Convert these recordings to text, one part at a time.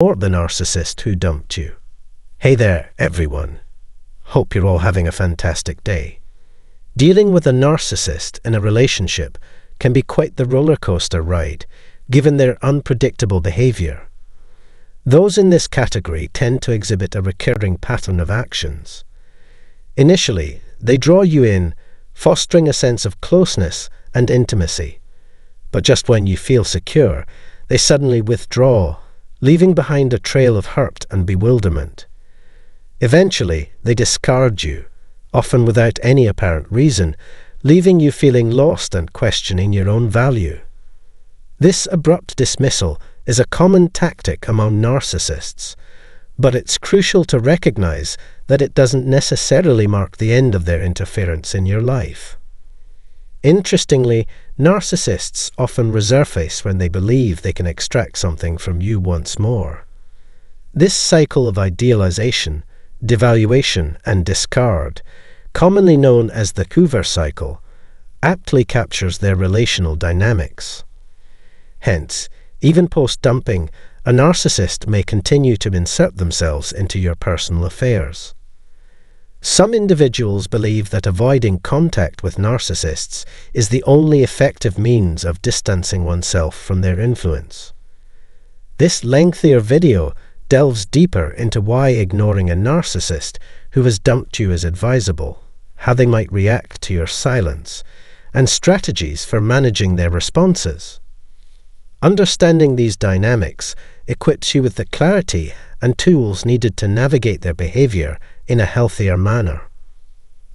Or the narcissist who dumped you. Hey there, everyone. Hope you're all having a fantastic day. Dealing with a narcissist in a relationship can be quite the roller coaster ride, given their unpredictable behavior. Those in this category tend to exhibit a recurring pattern of actions. Initially, they draw you in, fostering a sense of closeness and intimacy. But just when you feel secure, they suddenly withdraw, leaving behind a trail of hurt and bewilderment. Eventually, they discard you, often without any apparent reason, leaving you feeling lost and questioning your own value. This abrupt dismissal is a common tactic among narcissists, but it's crucial to recognize that it doesn't necessarily mark the end of their interference in your life. Interestingly, narcissists often resurface when they believe they can extract something from you once more. This cycle of idealization, devaluation, and discard, commonly known as the Hoover cycle, aptly captures their relational dynamics. Hence, even post-dumping, a narcissist may continue to insert themselves into your personal affairs. Some individuals believe that avoiding contact with narcissists is the only effective means of distancing oneself from their influence. This lengthier video delves deeper into why ignoring a narcissist who has dumped you is advisable, how they might react to your silence, and strategies for managing their responses. Understanding these dynamics equips you with the clarity and tools needed to navigate their behavior in a healthier manner.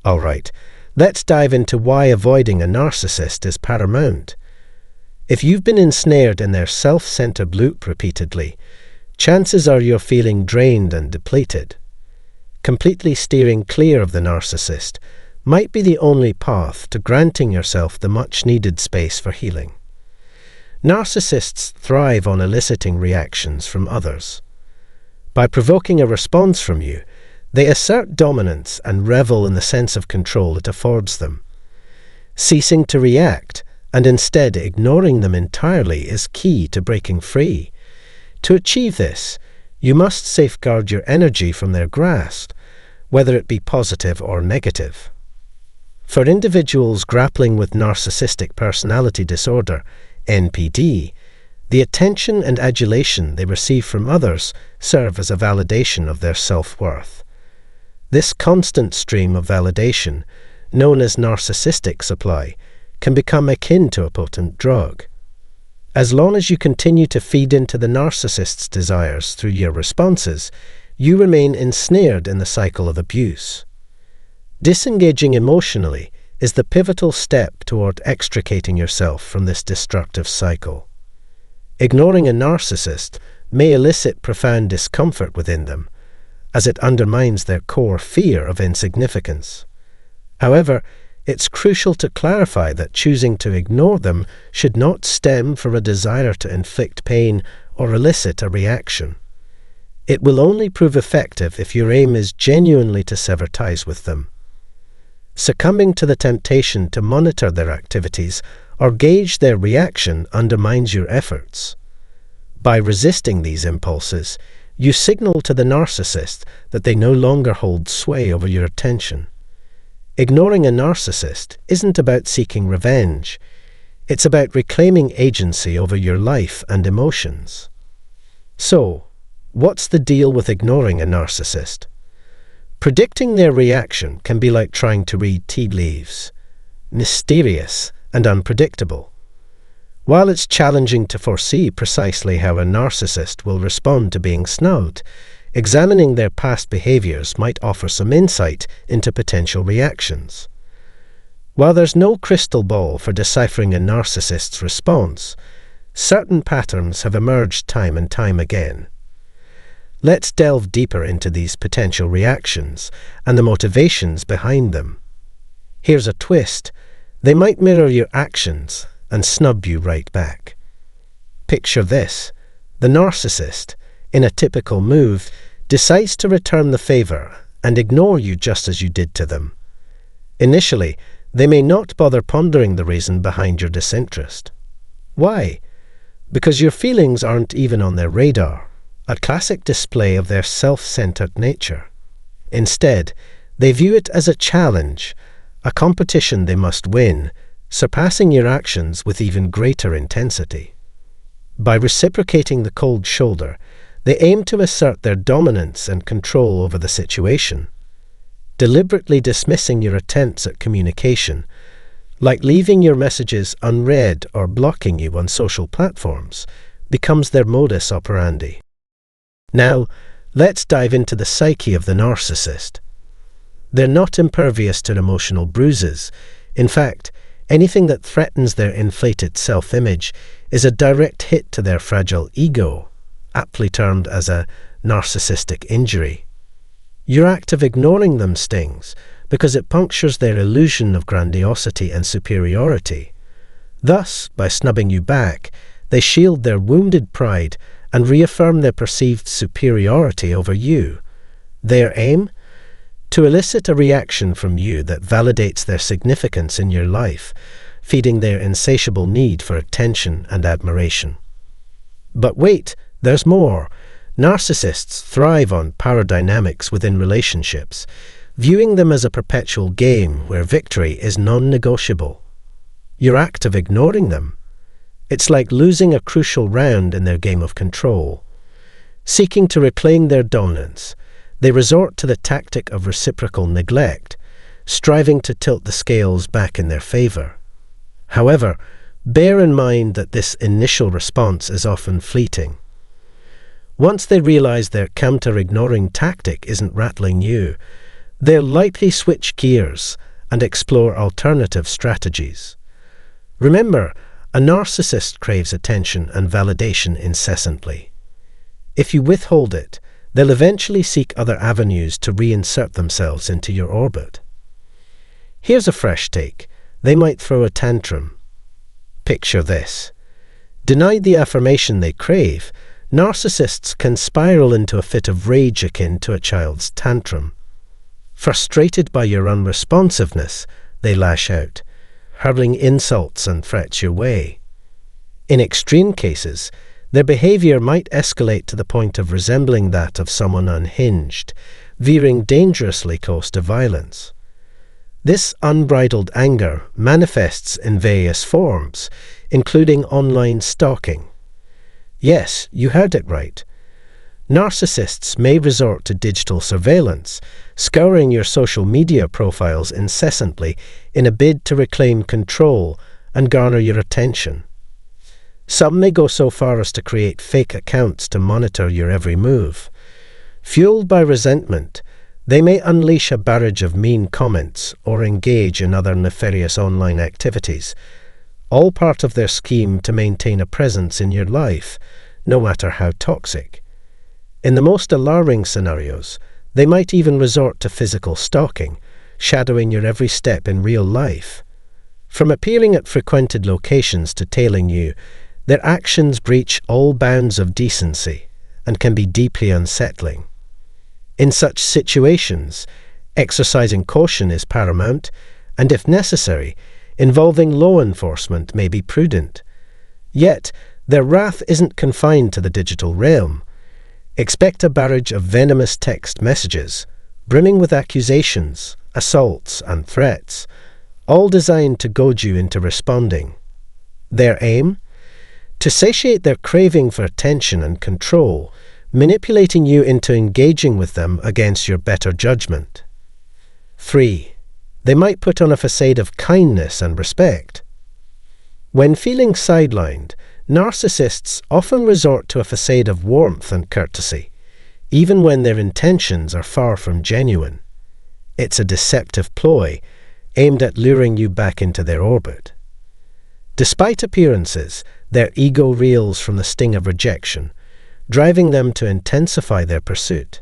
All right, let's dive into why avoiding a narcissist is paramount. If you've been ensnared in their self-centered loop repeatedly, chances are you're feeling drained and depleted. Completely steering clear of the narcissist might be the only path to granting yourself the much-needed space for healing. Narcissists thrive on eliciting reactions from others. By provoking a response from you, they assert dominance and revel in the sense of control it affords them. Ceasing to react and instead ignoring them entirely is key to breaking free. To achieve this, you must safeguard your energy from their grasp, whether it be positive or negative. For individuals grappling with narcissistic personality disorder, NPD, the attention and adulation they receive from others serve as a validation of their self-worth. This constant stream of validation, known as narcissistic supply, can become akin to a potent drug. As long as you continue to feed into the narcissist's desires through your responses, you remain ensnared in the cycle of abuse. Disengaging emotionally is the pivotal step toward extricating yourself from this destructive cycle. Ignoring a narcissist may elicit profound discomfort within them, as it undermines their core fear of insignificance. However, it's crucial to clarify that choosing to ignore them should not stem from a desire to inflict pain or elicit a reaction. It will only prove effective if your aim is genuinely to sever ties with them. Succumbing to the temptation to monitor their activities or gauge their reaction undermines your efforts. By resisting these impulses, you signal to the narcissist that they no longer hold sway over your attention. Ignoring a narcissist isn't about seeking revenge. It's about reclaiming agency over your life and emotions. So, what's the deal with ignoring a narcissist? Predicting their reaction can be like trying to read tea leaves, mysterious and unpredictable. While it's challenging to foresee precisely how a narcissist will respond to being snubbed, examining their past behaviors might offer some insight into potential reactions. While there's no crystal ball for deciphering a narcissist's response, certain patterns have emerged time and time again. Let's delve deeper into these potential reactions and the motivations behind them. Here's a twist. They might mirror your actions and snub you right back. Picture this. The narcissist, in a typical move, decides to return the favor and ignore you just as you did to them. Initially, they may not bother pondering the reason behind your disinterest. Why? Because your feelings aren't even on their radar. a classic display of their self-centered nature. Instead, they view it as a challenge, a competition they must win, surpassing your actions with even greater intensity. By reciprocating the cold shoulder, they aim to assert their dominance and control over the situation, deliberately dismissing your attempts at communication, like leaving your messages unread or blocking you on social platforms, becomes their modus operandi. Now, let's dive into the psyche of the narcissist. They're not impervious to emotional bruises. In fact, anything that threatens their inflated self-image is a direct hit to their fragile ego, aptly termed as a narcissistic injury. Your act of ignoring them stings because it punctures their illusion of grandiosity and superiority. Thus, by snubbing you back, they shield their wounded pride and reaffirm their perceived superiority over you. Their aim? To elicit a reaction from you that validates their significance in your life, feeding their insatiable need for attention and admiration. But wait, there's more. Narcissists thrive on power dynamics within relationships, viewing them as a perpetual game where victory is non-negotiable. Your act of ignoring them, it's like losing a crucial round in their game of control. Seeking to reclaim their dominance, they resort to the tactic of reciprocal neglect, striving to tilt the scales back in their favor. However, bear in mind that this initial response is often fleeting. Once they realize their counter-ignoring tactic isn't rattling you, they'll likely switch gears and explore alternative strategies. Remember, a narcissist craves attention and validation incessantly. If you withhold it, they'll eventually seek other avenues to reinsert themselves into your orbit. Here's a fresh take. They might throw a tantrum. Picture this. Denied the affirmation they crave, narcissists can spiral into a fit of rage akin to a child's tantrum. Frustrated by your unresponsiveness, they lash out, hurling insults and threats your way. In extreme cases, their behavior might escalate to the point of resembling that of someone unhinged, veering dangerously close to violence. This unbridled anger manifests in various forms, including online stalking. Yes, you heard it right. Narcissists may resort to digital surveillance, scouring your social media profiles incessantly in a bid to reclaim control and garner your attention. Some may go so far as to create fake accounts to monitor your every move. Fueled by resentment, they may unleash a barrage of mean comments or engage in other nefarious online activities, all part of their scheme to maintain a presence in your life, no matter how toxic. In the most alarming scenarios, they might even resort to physical stalking, shadowing your every step in real life. From appearing at frequented locations to tailing you, their actions breach all bounds of decency and can be deeply unsettling. In such situations, exercising caution is paramount, and if necessary, involving law enforcement may be prudent. Yet, their wrath isn't confined to the digital realm. Expect a barrage of venomous text messages, brimming with accusations, assaults, and threats, all designed to goad you into responding. Their aim? To satiate their craving for attention and control, manipulating you into engaging with them against your better judgment. 3. They might put on a facade of kindness and respect. When feeling sidelined, narcissists often resort to a facade of warmth and courtesy, even when their intentions are far from genuine. It's a deceptive ploy, aimed at luring you back into their orbit. Despite appearances, their ego reels from the sting of rejection, driving them to intensify their pursuit.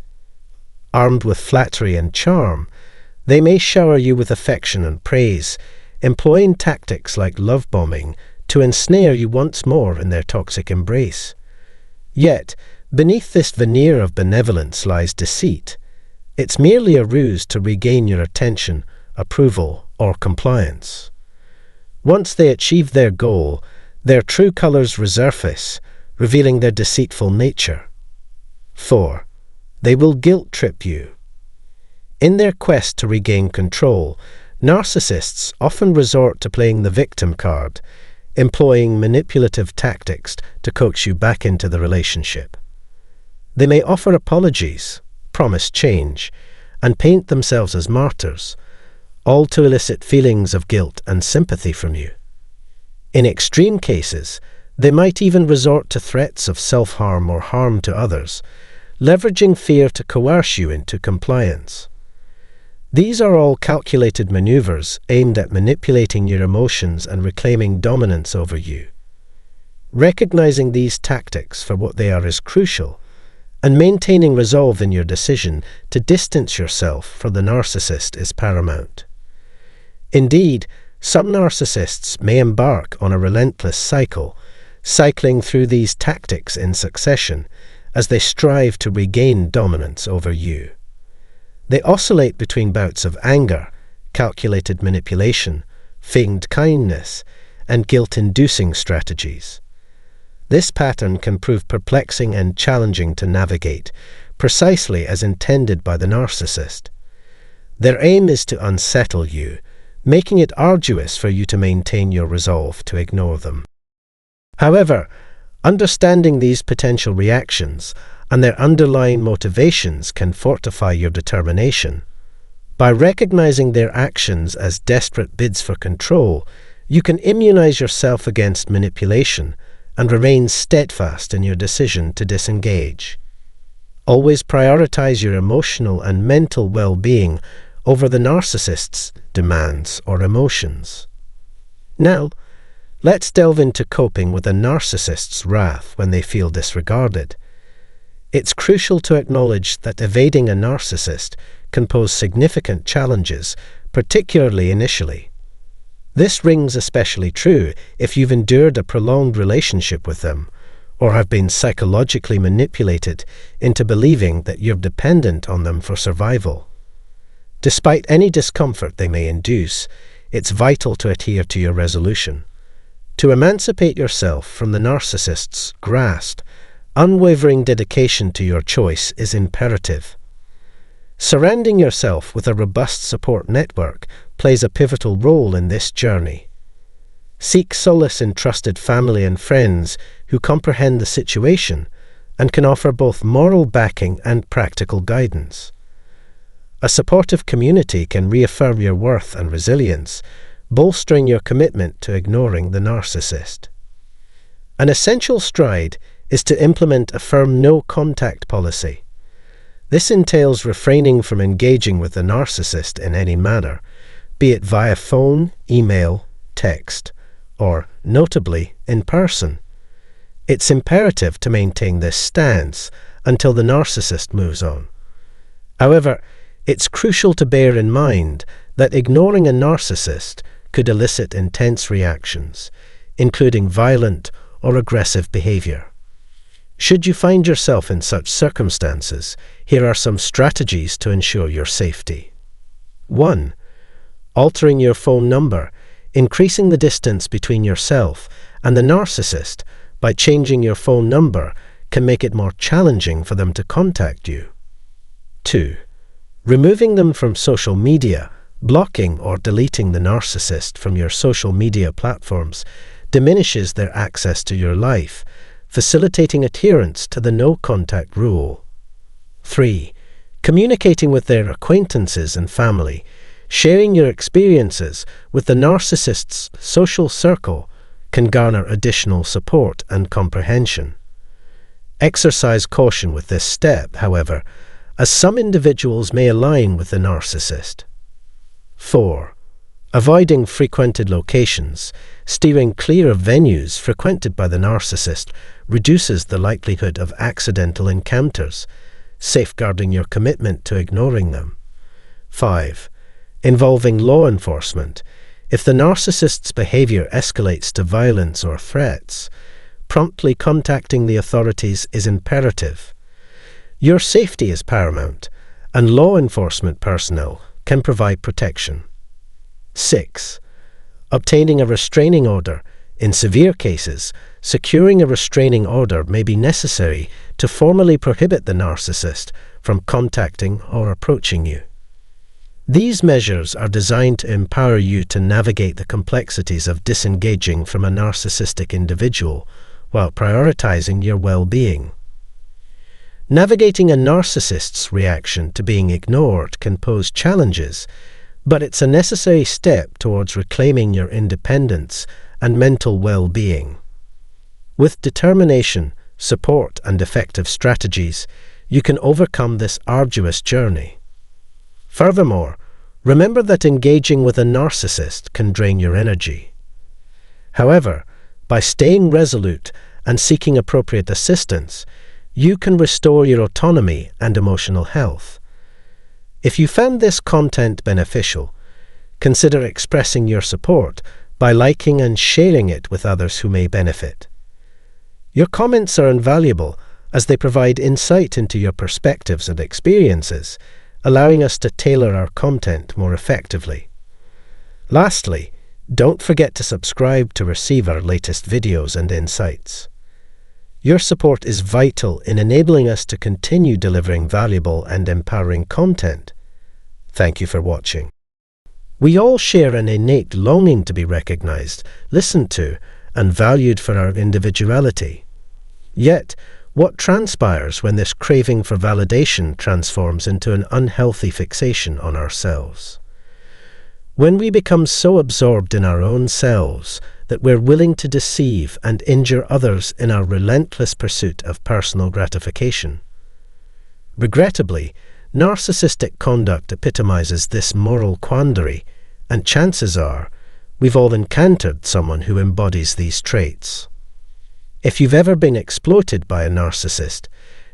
Armed with flattery and charm, they may shower you with affection and praise, employing tactics like love bombing to ensnare you once more in their toxic embrace. Yet, beneath this veneer of benevolence lies deceit. It's merely a ruse to regain your attention, approval, or compliance. Once they achieve their goal, their true colors resurface, revealing their deceitful nature. 4. They will guilt trip you. In their quest to regain control, narcissists often resort to playing the victim card, employing manipulative tactics to coax you back into the relationship. They may offer apologies, promise change, and paint themselves as martyrs, all to elicit feelings of guilt and sympathy from you. In extreme cases, they might even resort to threats of self-harm or harm to others, leveraging fear to coerce you into compliance. These are all calculated maneuvers aimed at manipulating your emotions and reclaiming dominance over you. Recognizing these tactics for what they are is crucial, and maintaining resolve in your decision to distance yourself from the narcissist is paramount. Indeed, some narcissists may embark on a relentless cycle, cycling through these tactics in succession as they strive to regain dominance over you. They oscillate between bouts of anger, calculated manipulation, feigned kindness, and guilt-inducing strategies. This pattern can prove perplexing and challenging to navigate, precisely as intended by the narcissist. Their aim is to unsettle you, making it arduous for you to maintain your resolve to ignore them. However, understanding these potential reactions and their underlying motivations can fortify your determination. By recognizing their actions as desperate bids for control, you can immunize yourself against manipulation and remain steadfast in your decision to disengage. Always prioritize your emotional and mental well-being over the narcissist's demands or emotions. Now, let's delve into coping with a narcissist's wrath when they feel disregarded. It's crucial to acknowledge that evading a narcissist can pose significant challenges, particularly initially. This rings especially true if you've endured a prolonged relationship with them, or have been psychologically manipulated into believing that you're dependent on them for survival. Despite any discomfort they may induce, it's vital to adhere to your resolution. To emancipate yourself from the narcissist's grasp, unwavering dedication to your choice is imperative. Surrounding yourself with a robust support network plays a pivotal role in this journey. Seek solace in trusted family and friends who comprehend the situation and can offer both moral backing and practical guidance. A supportive community can reaffirm your worth and resilience, bolstering your commitment to ignoring the narcissist. An essential stride is to implement a firm no-contact policy. This entails refraining from engaging with the narcissist in any manner, be it via phone, email, text, or, notably, in person. It's imperative to maintain this stance until the narcissist moves on. However, it's crucial to bear in mind that ignoring a narcissist could elicit intense reactions, including violent or aggressive behavior. Should you find yourself in such circumstances, here are some strategies to ensure your safety. 1. Altering your phone number, increasing the distance between yourself and the narcissist by changing your phone number can make it more challenging for them to contact you. 2. Removing them from social media, blocking or deleting the narcissist from your social media platforms diminishes their access to your life, facilitating adherence to the no-contact rule. 3. Communicating with their acquaintances and family, sharing your experiences with the narcissist's social circle can garner additional support and comprehension. Exercise caution with this step, however, as some individuals may align with the narcissist. 4. Avoiding frequented locations, steering clear of venues frequented by the narcissist reduces the likelihood of accidental encounters, safeguarding your commitment to ignoring them. 5. Involving law enforcement. If the narcissist's behavior escalates to violence or threats, promptly contacting the authorities is imperative. Your safety is paramount, and law enforcement personnel can provide protection. 6. Obtaining a restraining order, in severe cases, securing a restraining order may be necessary to formally prohibit the narcissist from contacting or approaching you. These measures are designed to empower you to navigate the complexities of disengaging from a narcissistic individual while prioritizing your well-being. Navigating a narcissist's reaction to being ignored can pose challenges, but it's a necessary step towards reclaiming your independence and mental well-being. With determination, support, and effective strategies, you can overcome this arduous journey. Furthermore, remember that engaging with a narcissist can drain your energy. However, by staying resolute and seeking appropriate assistance, you can restore your autonomy and emotional health. If you found this content beneficial, consider expressing your support by liking and sharing it with others who may benefit. Your comments are invaluable as they provide insight into your perspectives and experiences, allowing us to tailor our content more effectively. Lastly, don't forget to subscribe to receive our latest videos and insights. Your support is vital in enabling us to continue delivering valuable and empowering content. Thank you for watching. We all share an innate longing to be recognized, listened to, and valued for our individuality. Yet, what transpires when this craving for validation transforms into an unhealthy fixation on ourselves? When we become so absorbed in our own selves that we're willing to deceive and injure others in our relentless pursuit of personal gratification. Regrettably, narcissistic conduct epitomizes this moral quandary, and chances are we've all encountered someone who embodies these traits. If you've ever been exploited by a narcissist,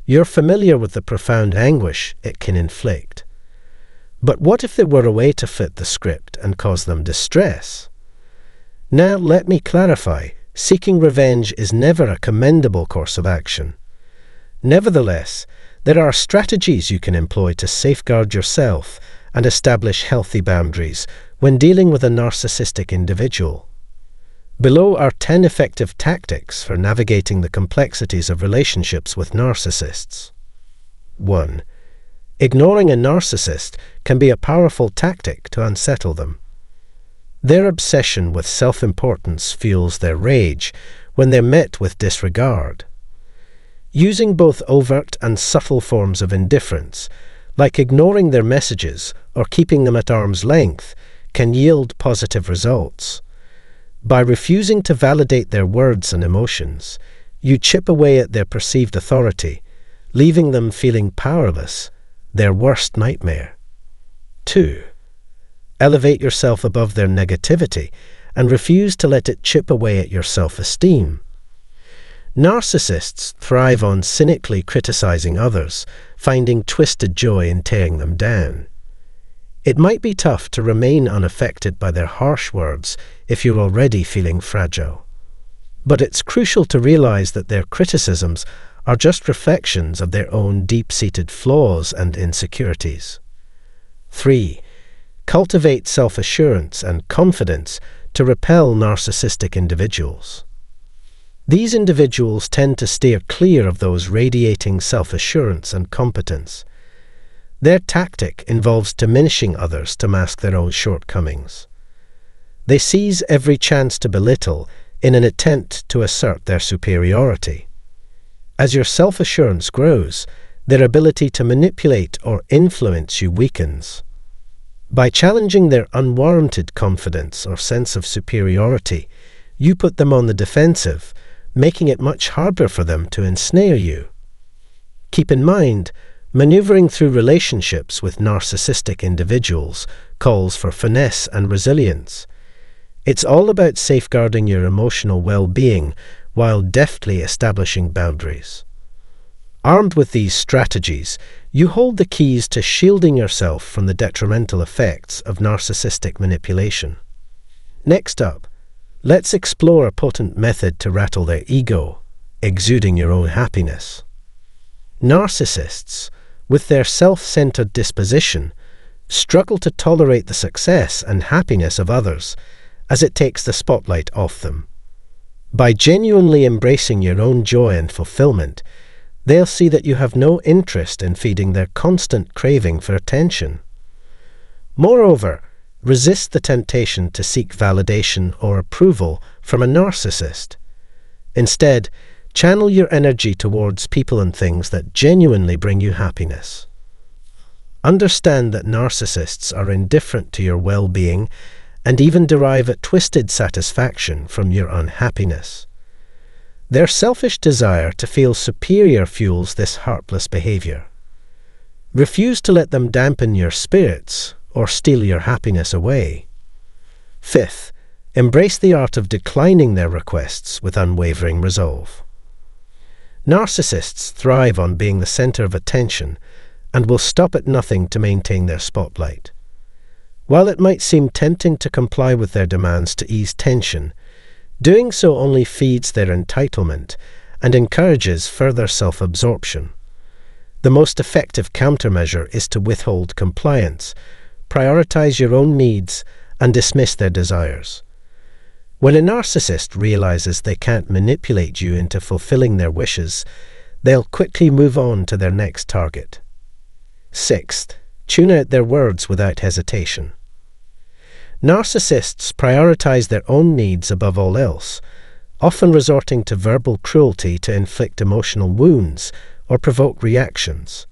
you're familiar with the profound anguish it can inflict. But what if there were a way to flip the script and cause them distress? Now, let me clarify, seeking revenge is never a commendable course of action. Nevertheless, there are strategies you can employ to safeguard yourself and establish healthy boundaries when dealing with a narcissistic individual. Below are 10 effective tactics for navigating the complexities of relationships with narcissists. 1. Ignoring a narcissist can be a powerful tactic to unsettle them. Their obsession with self-importance fuels their rage when they're met with disregard. Using both overt and subtle forms of indifference, like ignoring their messages or keeping them at arm's length, can yield positive results. By refusing to validate their words and emotions, you chip away at their perceived authority, leaving them feeling powerless, their worst nightmare. 2. Elevate yourself above their negativity and refuse to let it chip away at your self-esteem. Narcissists thrive on cynically criticizing others, finding twisted joy in tearing them down. It might be tough to remain unaffected by their harsh words if you're already feeling fragile. But it's crucial to realize that their criticisms are just reflections of their own deep-seated flaws and insecurities. 3. Cultivate self-assurance and confidence to repel narcissistic individuals. These individuals tend to steer clear of those radiating self-assurance and competence. Their tactic involves diminishing others to mask their own shortcomings. They seize every chance to belittle in an attempt to assert their superiority. As your self-assurance grows, their ability to manipulate or influence you weakens. By challenging their unwarranted confidence or sense of superiority, you put them on the defensive, making it much harder for them to ensnare you. Keep in mind, maneuvering through relationships with narcissistic individuals calls for finesse and resilience. It's all about safeguarding your emotional well-being while deftly establishing boundaries. Armed with these strategies, you hold the keys to shielding yourself from the detrimental effects of narcissistic manipulation. Next up, let's explore a potent method to rattle their ego, exuding your own happiness. Narcissists, with their self-centered disposition, struggle to tolerate the success and happiness of others as it takes the spotlight off them. By genuinely embracing your own joy and fulfillment, they'll see that you have no interest in feeding their constant craving for attention. Moreover, resist the temptation to seek validation or approval from a narcissist. Instead, channel your energy towards people and things that genuinely bring you happiness. Understand that narcissists are indifferent to your well-being and even derive a twisted satisfaction from your unhappiness. Their selfish desire to feel superior fuels this heartless behavior. Refuse to let them dampen your spirits or steal your happiness away. Fifth, embrace the art of declining their requests with unwavering resolve. Narcissists thrive on being the center of attention and will stop at nothing to maintain their spotlight. While it might seem tempting to comply with their demands to ease tension, doing so only feeds their entitlement and encourages further self-absorption. The most effective countermeasure is to withhold compliance, prioritize your own needs, and dismiss their desires. When a narcissist realizes they can't manipulate you into fulfilling their wishes, they'll quickly move on to their next target. Sixth, tune out their words without hesitation. Narcissists prioritize their own needs above all else, often resorting to verbal cruelty to inflict emotional wounds or provoke reactions.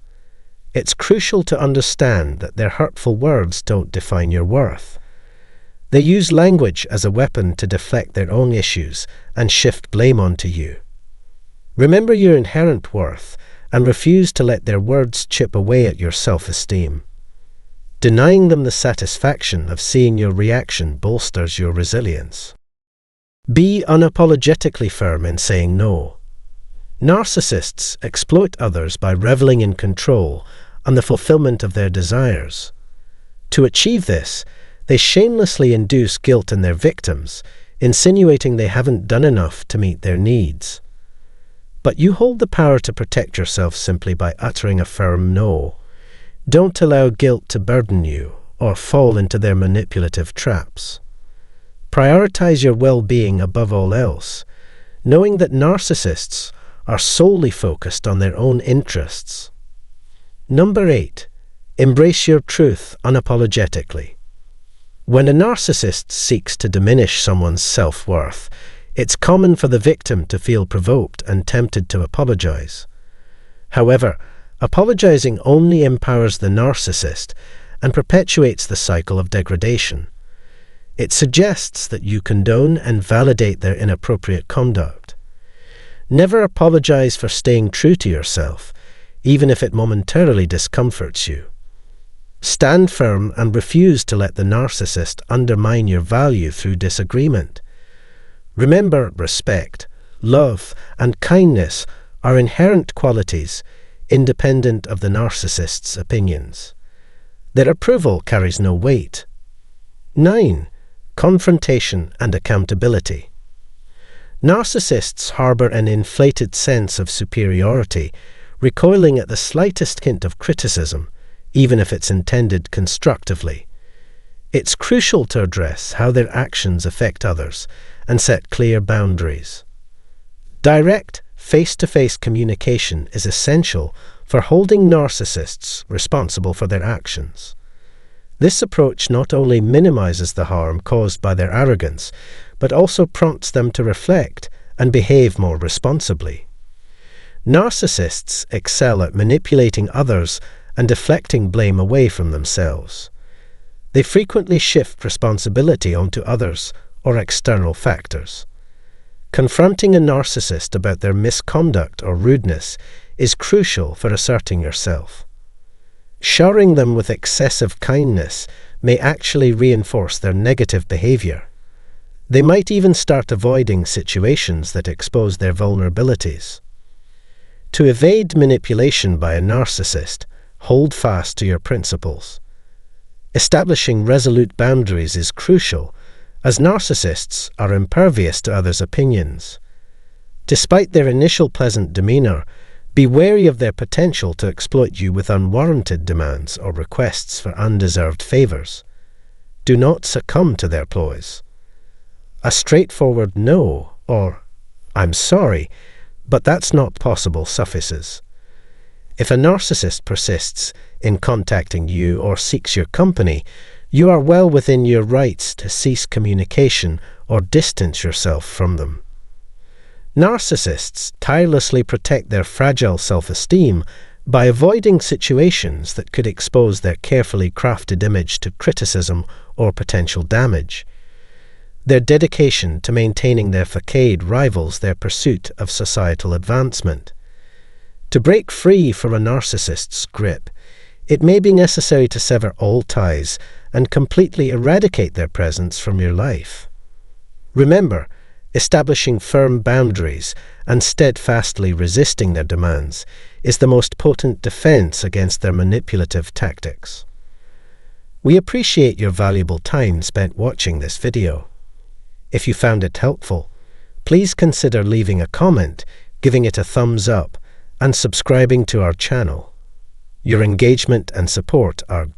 It's crucial to understand that their hurtful words don't define your worth. They use language as a weapon to deflect their own issues and shift blame onto you. Remember your inherent worth and refuse to let their words chip away at your self-esteem. Denying them the satisfaction of seeing your reaction bolsters your resilience. Be unapologetically firm in saying no. Narcissists exploit others by reveling in control and the fulfillment of their desires. To achieve this, they shamelessly induce guilt in their victims, insinuating they haven't done enough to meet their needs. But you hold the power to protect yourself simply by uttering a firm no. Don't allow guilt to burden you or fall into their manipulative traps. Prioritize your well-being above all else, knowing that narcissists are solely focused on their own interests. Number 8. Embrace your truth unapologetically. When a narcissist seeks to diminish someone's self-worth, it's common for the victim to feel provoked and tempted to apologize. However, apologizing only empowers the narcissist and perpetuates the cycle of degradation. It suggests that you condone and validate their inappropriate conduct. Never apologize for staying true to yourself, even if it momentarily discomforts you. Stand firm and refuse to let the narcissist undermine your value through disagreement. Remember, respect, love, and kindness are inherent qualities independent of the narcissist's opinions. Their approval carries no weight. 9. Confrontation and accountability. Narcissists harbor an inflated sense of superiority, recoiling at the slightest hint of criticism, even if it's intended constructively. It's crucial to address how their actions affect others and set clear boundaries. Direct, face-to-face communication is essential for holding narcissists responsible for their actions. This approach not only minimizes the harm caused by their arrogance, but also prompts them to reflect and behave more responsibly. Narcissists excel at manipulating others and deflecting blame away from themselves. They frequently shift responsibility onto others or external factors. Confronting a narcissist about their misconduct or rudeness is crucial for asserting yourself. Showering them with excessive kindness may actually reinforce their negative behavior. They might even start avoiding situations that expose their vulnerabilities. To evade manipulation by a narcissist, hold fast to your principles. Establishing resolute boundaries is crucial, as narcissists are impervious to others' opinions. Despite their initial pleasant demeanor, be wary of their potential to exploit you with unwarranted demands or requests for undeserved favors. Do not succumb to their ploys. A straightforward no or "I'm sorry, but that's not possible" suffices. If a narcissist persists in contacting you or seeks your company, you are well within your rights to cease communication or distance yourself from them. Narcissists tirelessly protect their fragile self-esteem by avoiding situations that could expose their carefully crafted image to criticism or potential damage. Their dedication to maintaining their facade rivals their pursuit of societal advancement. To break free from a narcissist's grip, it may be necessary to sever all ties and completely eradicate their presence from your life. Remember, establishing firm boundaries and steadfastly resisting their demands is the most potent defense against their manipulative tactics. We appreciate your valuable time spent watching this video. If you found it helpful, please consider leaving a comment, giving it a thumbs up, and subscribing to our channel. Your engagement and support are